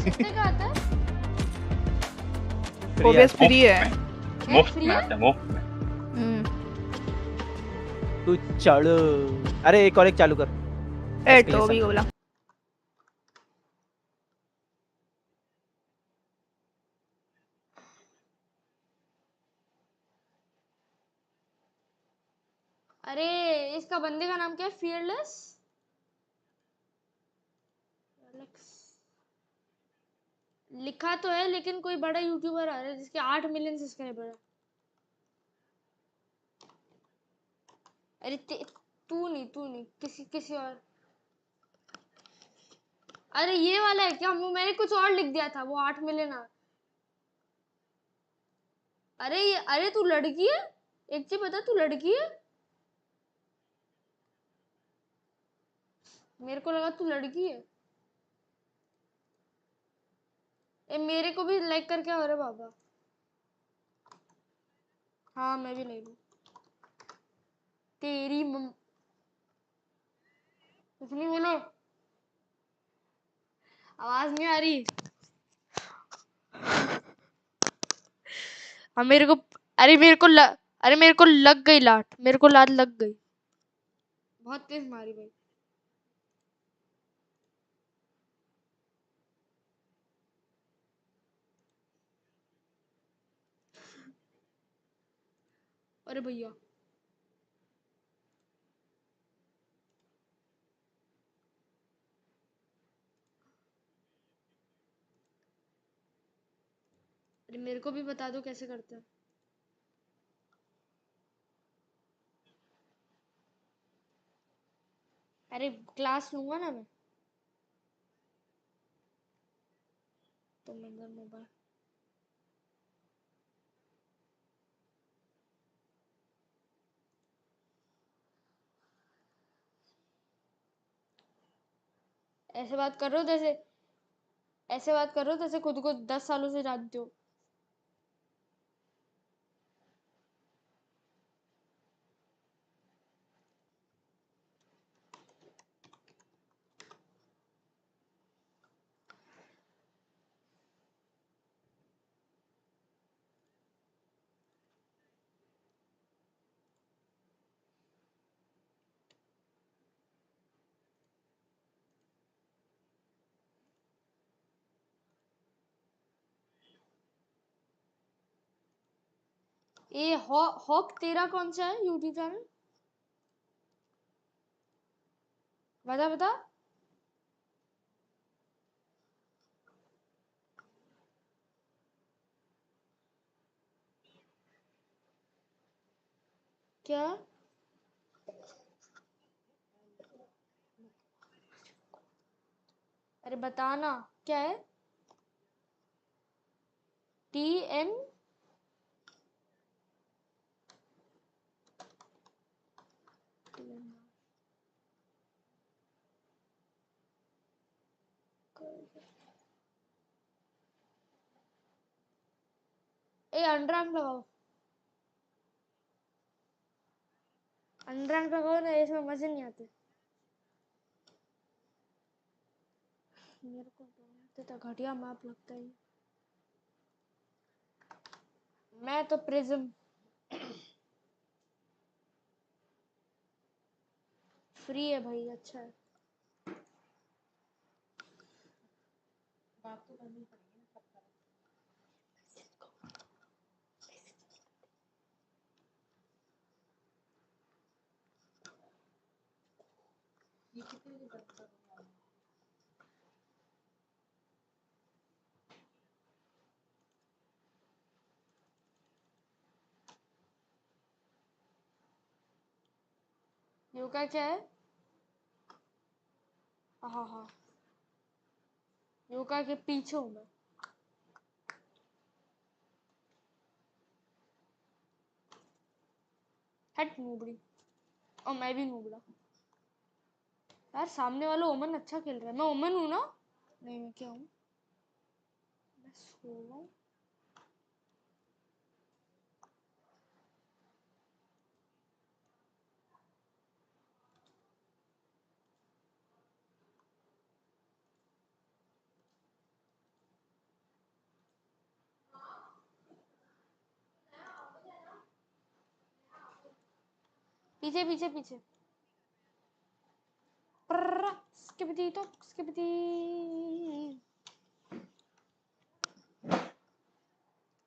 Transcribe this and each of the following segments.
कितने का आता है? ओबीएस फ्री है। मुफ्त में आता है, मुफ्त में। तू चढ़। अरे एक और एक चालू कर। ए इसके लिए तो भी सब। बोला। अरे इसका बंदे का नाम क्या है? फियरलेस लिखा तो है, लेकिन कोई बड़ा यूट्यूबर आ रहा है जिसके 8 मिलियन सब्सक्राइबर है। अरे तू नहीं, किसी किसी और। अरे ये वाला है क्या? मैंने कुछ और लिख दिया था, वो 8 मिलियन आ। अरे तू लड़की है? एक चीज बता, तू लड़की है? मेरे को लगा तू लड़की है। मेरे को भी लाइक करके हो रहा बाबा। हाँ मैं भी ले लूं। तेरी कुछ नहीं बोलो, आवाज नहीं आ रही। हाँ मेरे को, अरे मेरे को लग गई लात, मेरे को लात लग गई, बहुत तेज मारी भाई। अरे भैया अरे मेरे को भी बता दो कैसे करते हैं। अरे क्लास लूंगा ना मैं, तो मैं मोबाइल। ऐसे बात कर रहे हो जैसे, ऐसे बात कर रहे हो जैसे खुद को 10 सालों से जानते हो। ये हॉक तेरा कौन सा है यूट्यूब चैनल? बता बता। क्या? अरे बताना क्या है? TN अंडरआर्म लगाओ, अंडरआर्म लगाओ ना, इसमें मजे नहीं आते। मेरे को तो घटिया मैप लगता है। मैं तो प्रिज्म फ्री है भाई, अच्छा है। बात तो करनी पड़ेगी ना, सब तरह। ये कितने की बता दो। योगा क्या है? हाँ हाँ, योगा के पीछे हूँ मैं। हट नूबड़ी, और मैं भी नूबड़ा। यार सामने वाला ओमन अच्छा खेल रहा है, मैं ओमन हूँ ना? नहीं मैं क्या हूँ? मैं सो रहा हूँ। पीछे पीछे पीछे। स्किपटी तो स्किपटी।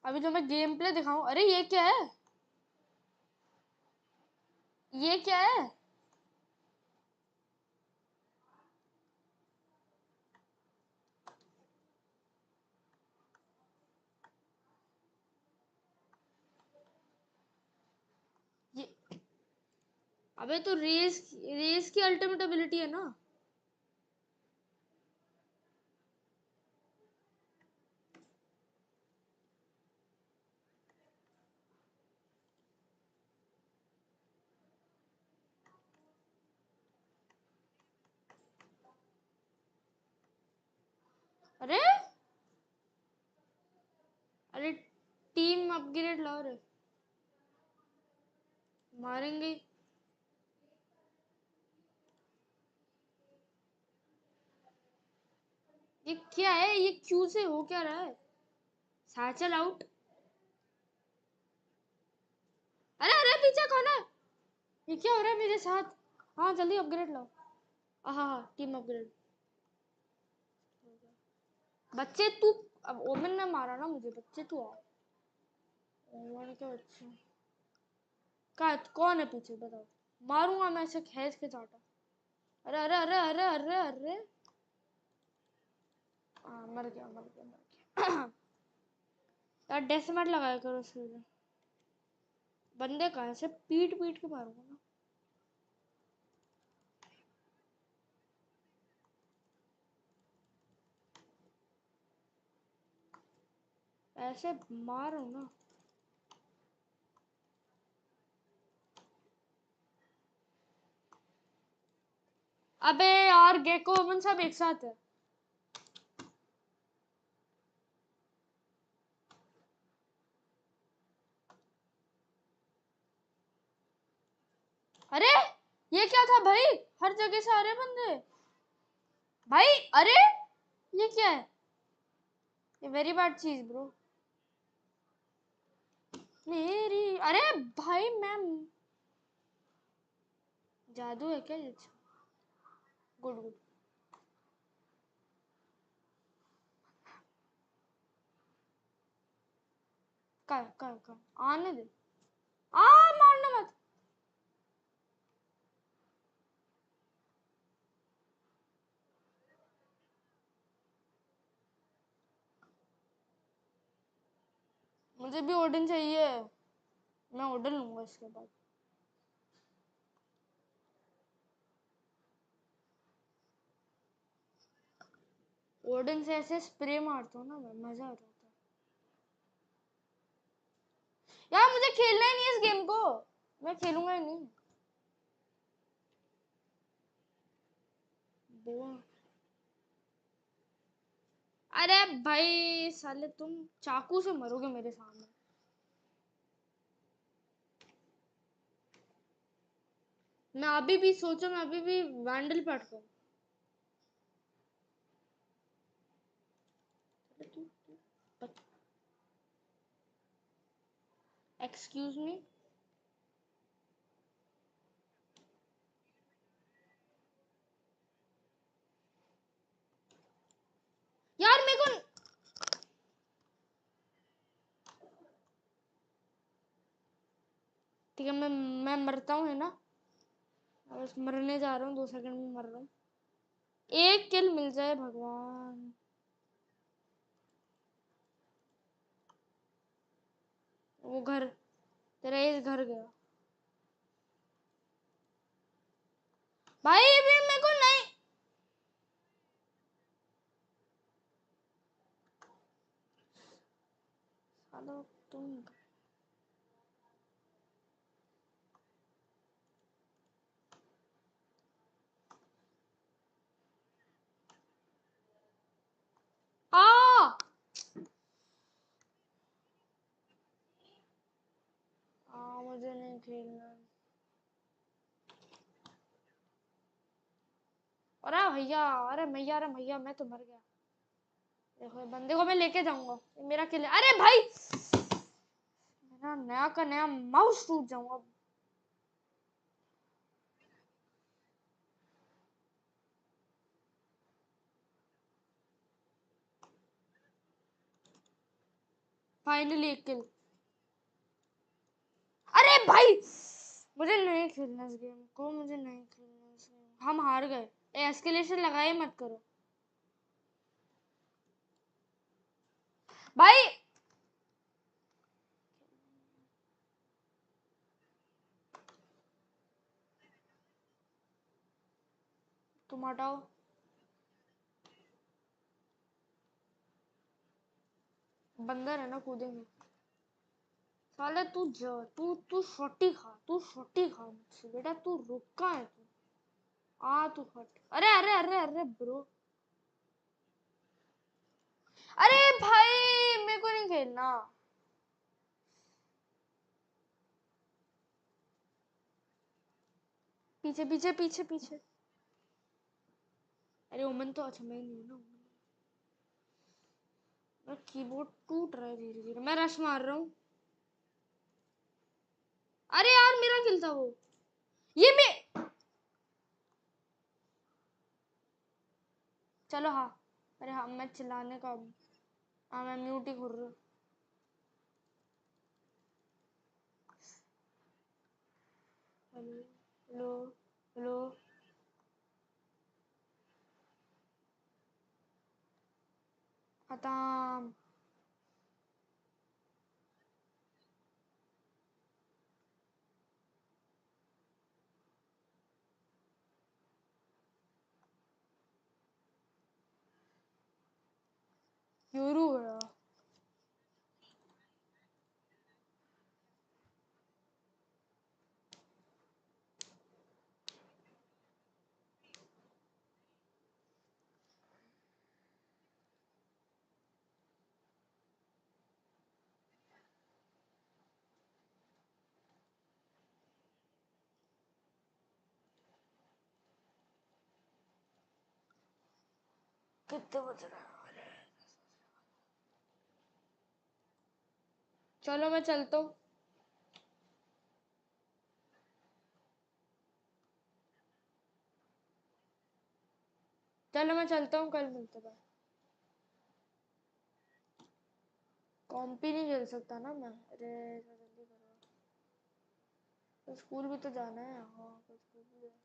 अभी जो मैं गेम प्ले दिखाऊं, अरे ये क्या है? ये क्या है? ये अबे तो रेस रेस की अल्टीमेट एबिलिटी है ना? अरे अरे टीम अपग्रेड लाओ रे, मारेंगे। ये क्या है? ये क्यू से हो क्या रहा है? Satchel out. अरे अरे पीछे कौन है? ये क्या हो रहा है मेरे साथ? हाँ जल्दी अपग्रेड लाओ। हाँ टीम अपग्रेड। बच्चे तू, अब ओमन ने मारा ना मुझे, बच्चे तू आ। ओमन के बच्चे का कौन है पीछे बताओ? मारूंगा मैं ऐसे खींच के चाटा। अरे अरे अरे अरे अरे अरे मर गया मर गया मर गया। यार डेस्मैट लगाया करो इसमें। बंदे कहाँ से पीट पीट के मारूंगा ना। ऐसे मारो ना। अबे यार गेको ओमन सब एक साथ है। अरे ये क्या था भाई? हर जगह से आ रहे बंदे भाई। अरे ये क्या है? ये वेरी बैड चीज ब्रो। मेरी अरे भाई मैम, जादू है क्या ये? Good good. का आने दे। आ मारना मत। मुझे भी ओडन चाहिए, मैं ओडन लूंगा इसके बाद। ओडन से ऐसे स्प्रे मारता हूँ ना मैं, मजा आ जाता है। यार मुझे खेलना ही नहीं इस गेम को, मैं खेलूंगा ही नहीं। बोल। अरे भाई साले तुम चाकू से मरोगे मेरे सामने। मैं अभी भी सोचो, मैं अभी भी वैंडल पढ़ता हूँ। Excuse me. यार मेरे को ठीक है, मैं मरता हूँ है ना? बस मरने जा रहा हूँ, 2 सेकंड में मर रहा हूँ। एक किल मिल जाए भगवान। वो घर, तेरा इस घर गया भाई। भी मेरे को नहीं। सालो तुम आ मुझे नहीं खेलना। अरे भैया, अरे भैया, अरे भैया मैं तो मर गया। देखो बंदे को मैं लेके जाऊंगा, ये मेरा किल है। अरे भाई मेरा नया का नया माउस टूट जाऊंगा। फाइनली एक किल। अरे भाई मुझे नहीं खेलना इस गेम को, मुझे नहीं खेलना इस गेम। हम हार गए। एस्केलेशन लगाए मत करो भाई। तुम हटाओ। बंदर है ना, कूदेंगे। साले तू शॉटी खा, तू शॉटी खा मुझसे बेटा। तू रुका है तू। तू हट। अरे अरे अरे अरे ब्रो। अरे भाई मेरे को नहीं खेलना। पीछे पीछे पीछे पीछे। अरे ओमन तो अच्छा मैं नहीं हूं ना। मेरा कीबोर्ड टूट रहा है धीरे धीरे। मैं रश मार रहा हूँ। अरे यार मेरा किल था वो। ये मैं। चलो हाँ। अरे हाँ मैं चिल्लाने का। हाँ मैं म्यूट ही कर रहा हूँ। Hello hello hello. खत्म। यूरू गया। कितने बज रहे हैं? चलो मैं चलता हूँ। चलो मैं चलता हूँ, कल मिलते हैं। कॉम्पी नहीं खेल सकता ना मैं। अरे जल्दी करो। तो स्कूल भी तो जाना है। हाँ तो स्कूल भी जाना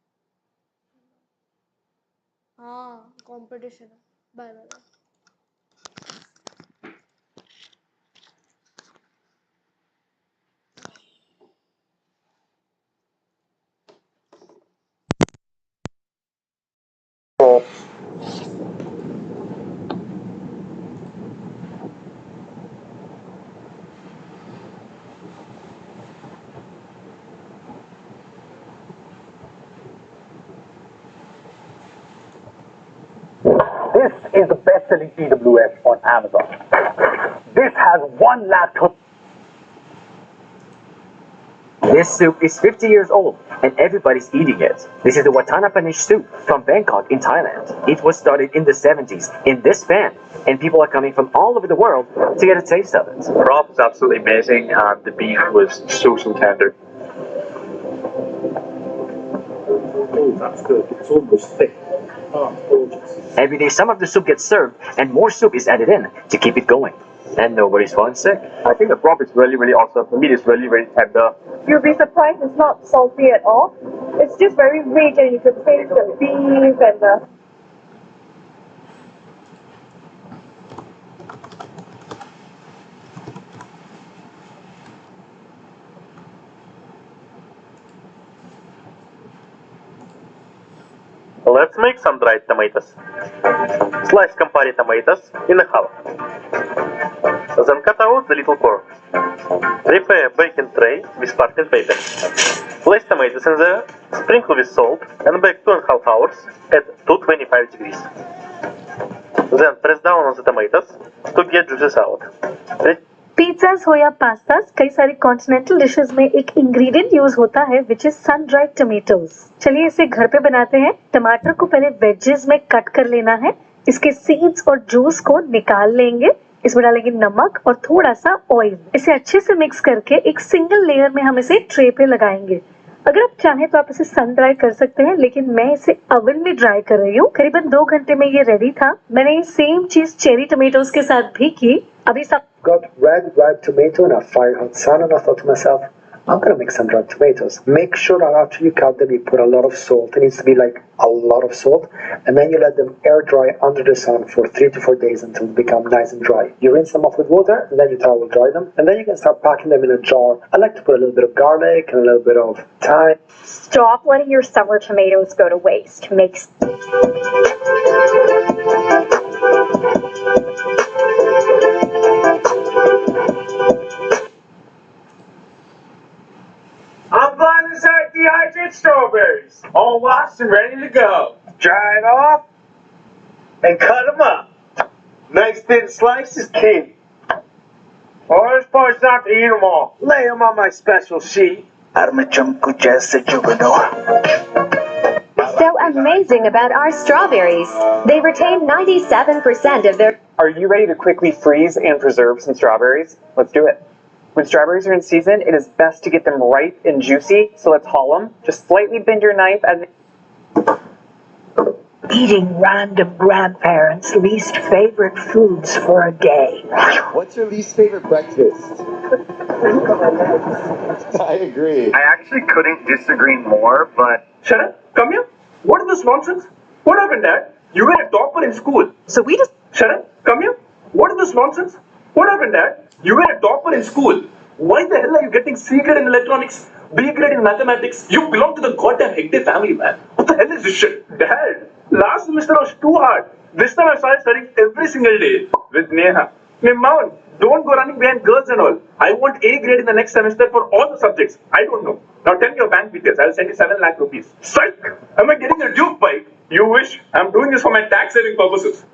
है। हाँ कंपटीशन है। Bye bye bye. This is the best-selling TWS on Amazon. This has 1 lakh. This soup is 50 years old and everybody's eating it. This is the Watana Panish soup from Bangkok in Thailand. It was started in the 70s in this pan, and people are coming from all over the world to get a taste of it. The broth is absolutely amazing, and the beef was so tender. Oh, that's good. It's almost thick. Oh, gorgeous. Every day some of the soup gets served and more soup is added in to keep it going. And nobody's falling sick. I think the broth is really awesome. The meat is really tender. You'll be surprised it's not salty at all. It's just very rich and you can taste the beef and the... Let's make some dried tomatoes. Slice Campari tomatoes in a half. Then cut out the little core. Prepare a baking tray with parchment paper. Place tomatoes in there, sprinkle with salt, and bake 2.5 hours at 225 degrees. Then press down on the tomatoes to get juices out. Pizzas हो या pastas, कई सारी continental dishes में एक ingredient use होता है which is sun dried tomatoes. चलिए इसे घर पे बनाते हैं। टमाटर को पहले वेजेस में कट कर लेना है। इसके सीड्स और जूस को निकाल लेंगे। इसमें डालेंगे नमक और थोड़ा सा ऑयल। इसे अच्छे से मिक्स करके एक सिंगल लेयर में हम इसे ट्रे पे लगाएंगे। अगर आप चाहें तो आप इसे सन ड्राई कर सकते हैं, लेकिन मैं इसे ओवन में ड्राई कर रही हूँ। करीबन 2 घंटे में ये रेडी था। मैंने ये सेम चीज चेरी टमेटोज के साथ भी की। अभी सब got red ripe tomato in a fire hot sun, and I thought to myself, I'm gonna make some dried tomatoes. Make sure that after you cut them, you put a lot of salt. It needs to be like a lot of salt, and then you let them air dry under the sun for 3 to 4 days until they become nice and dry. You rinse them off with water, and then you towel dry them, and then you can start packing them in a jar. I like to put a little bit of garlic and a little bit of thyme. Stop letting your summer tomatoes go to waste. Makes I'm buying this dehydrated strawberries, all washed and ready to go. Dry it off and cut them up. Nice thin slices, key. Hardest part's not to eat them all. Lay them on my special sheet. So amazing about our strawberries. They retain 97% of their... Are you ready to quickly freeze and preserve some strawberries? Let's do it. When strawberries are in season, it is best to get them ripe and juicy, so let's hull them. Just slightly bend your knife as... Eating random grandparents' least favorite foods for a day. What's your least favorite breakfast? I agree. I actually couldn't disagree more, but... Sharon, come here. What is this nonsense? What happened, Dad? You were a topper in school. So we just... Sharon, come here. What is this nonsense? What happened, Dad? You were a topper in school. Why the hell are you getting C grade in electronics, B grade in mathematics? You belong to the goddamn Hegde family, man. What the hell is this shit? Dad, last semester was too hard. This time I started studying every single day with Neha. Hey, Mom, don't go running behind girls and all. I want A grade in the next semester for all the subjects. I don't know. Now tell me your bank details. I'll send you 7 lakh rupees. Psych! Am I getting a Duke bike? You wish. I'm doing this for my tax saving purposes.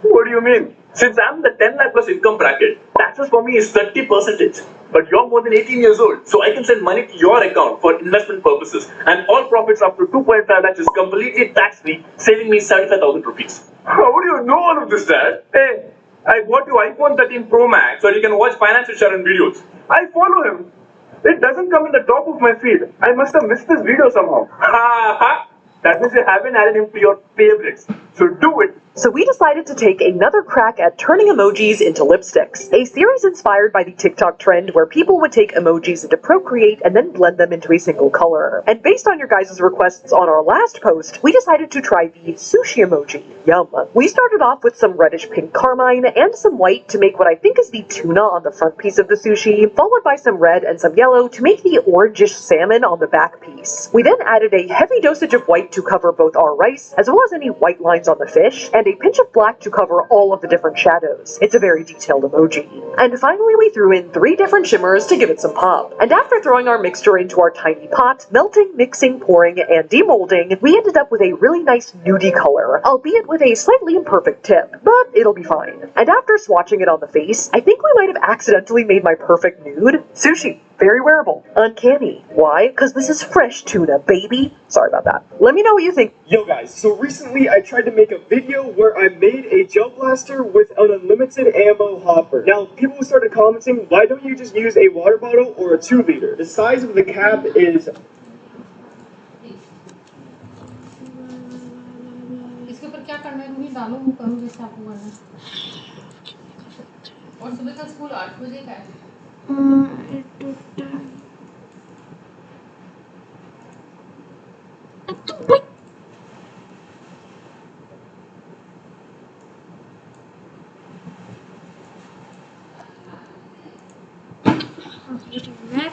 What do you mean? Since I'm the 10 lakh plus income bracket, taxes for me is 30%. But you're more than 18 years old, so I can send money to your account for investment purposes. And all profits up to 2.5 lakhs is completely tax free, saving me 75,000 rupees. How do you know all of this, Dad? Hey, I bought you iPhone 13 Pro Max so you can watch Financial Sharon videos. I follow him. It doesn't come in the top of my feed. I must have missed this video somehow. Ha ha! That means you haven't added him to your favorites. So do it. So we decided to take another crack at turning emojis into lipsticks, a series inspired by the TikTok trend where people would take emojis into Procreate and then blend them into a single color. And based on your guys' requests on our last post, we decided to try the sushi emoji. Yum. We started off with some reddish pink carmine and some white to make what I think is the tuna on the front piece of the sushi, followed by some red and some yellow to make the orangish salmon on the back piece. We then added a heavy dosage of white to cover both our rice, as well as any white lines on the fish, and a pinch of black to cover all of the different shadows. It's a very detailed emoji. And finally we threw in 3 different shimmers to give it some pop. And after throwing our mixture into our tiny pot, melting, mixing, pouring, and demolding, we ended up with a really nice nudie color, albeit with a slightly imperfect tip, but it'll be fine. And after swatching it on the face, I think we might have accidentally made my perfect nude. Sushi. Very wearable. Uncanny. Why? Because this is fresh tuna, baby. Sorry about that. Let me know what you think. Yo guys, so recently I tried to make a video where I made a gel blaster with an unlimited ammo hopper. Now, people started commenting, why don't you just use a water bottle or a 2-liter? The size of the cap is... इसके ऊपर क्या करना है रूही डालो वो करूँ जैसे आपको करना है और सुबह का स्कूल 8 बजे का है मैं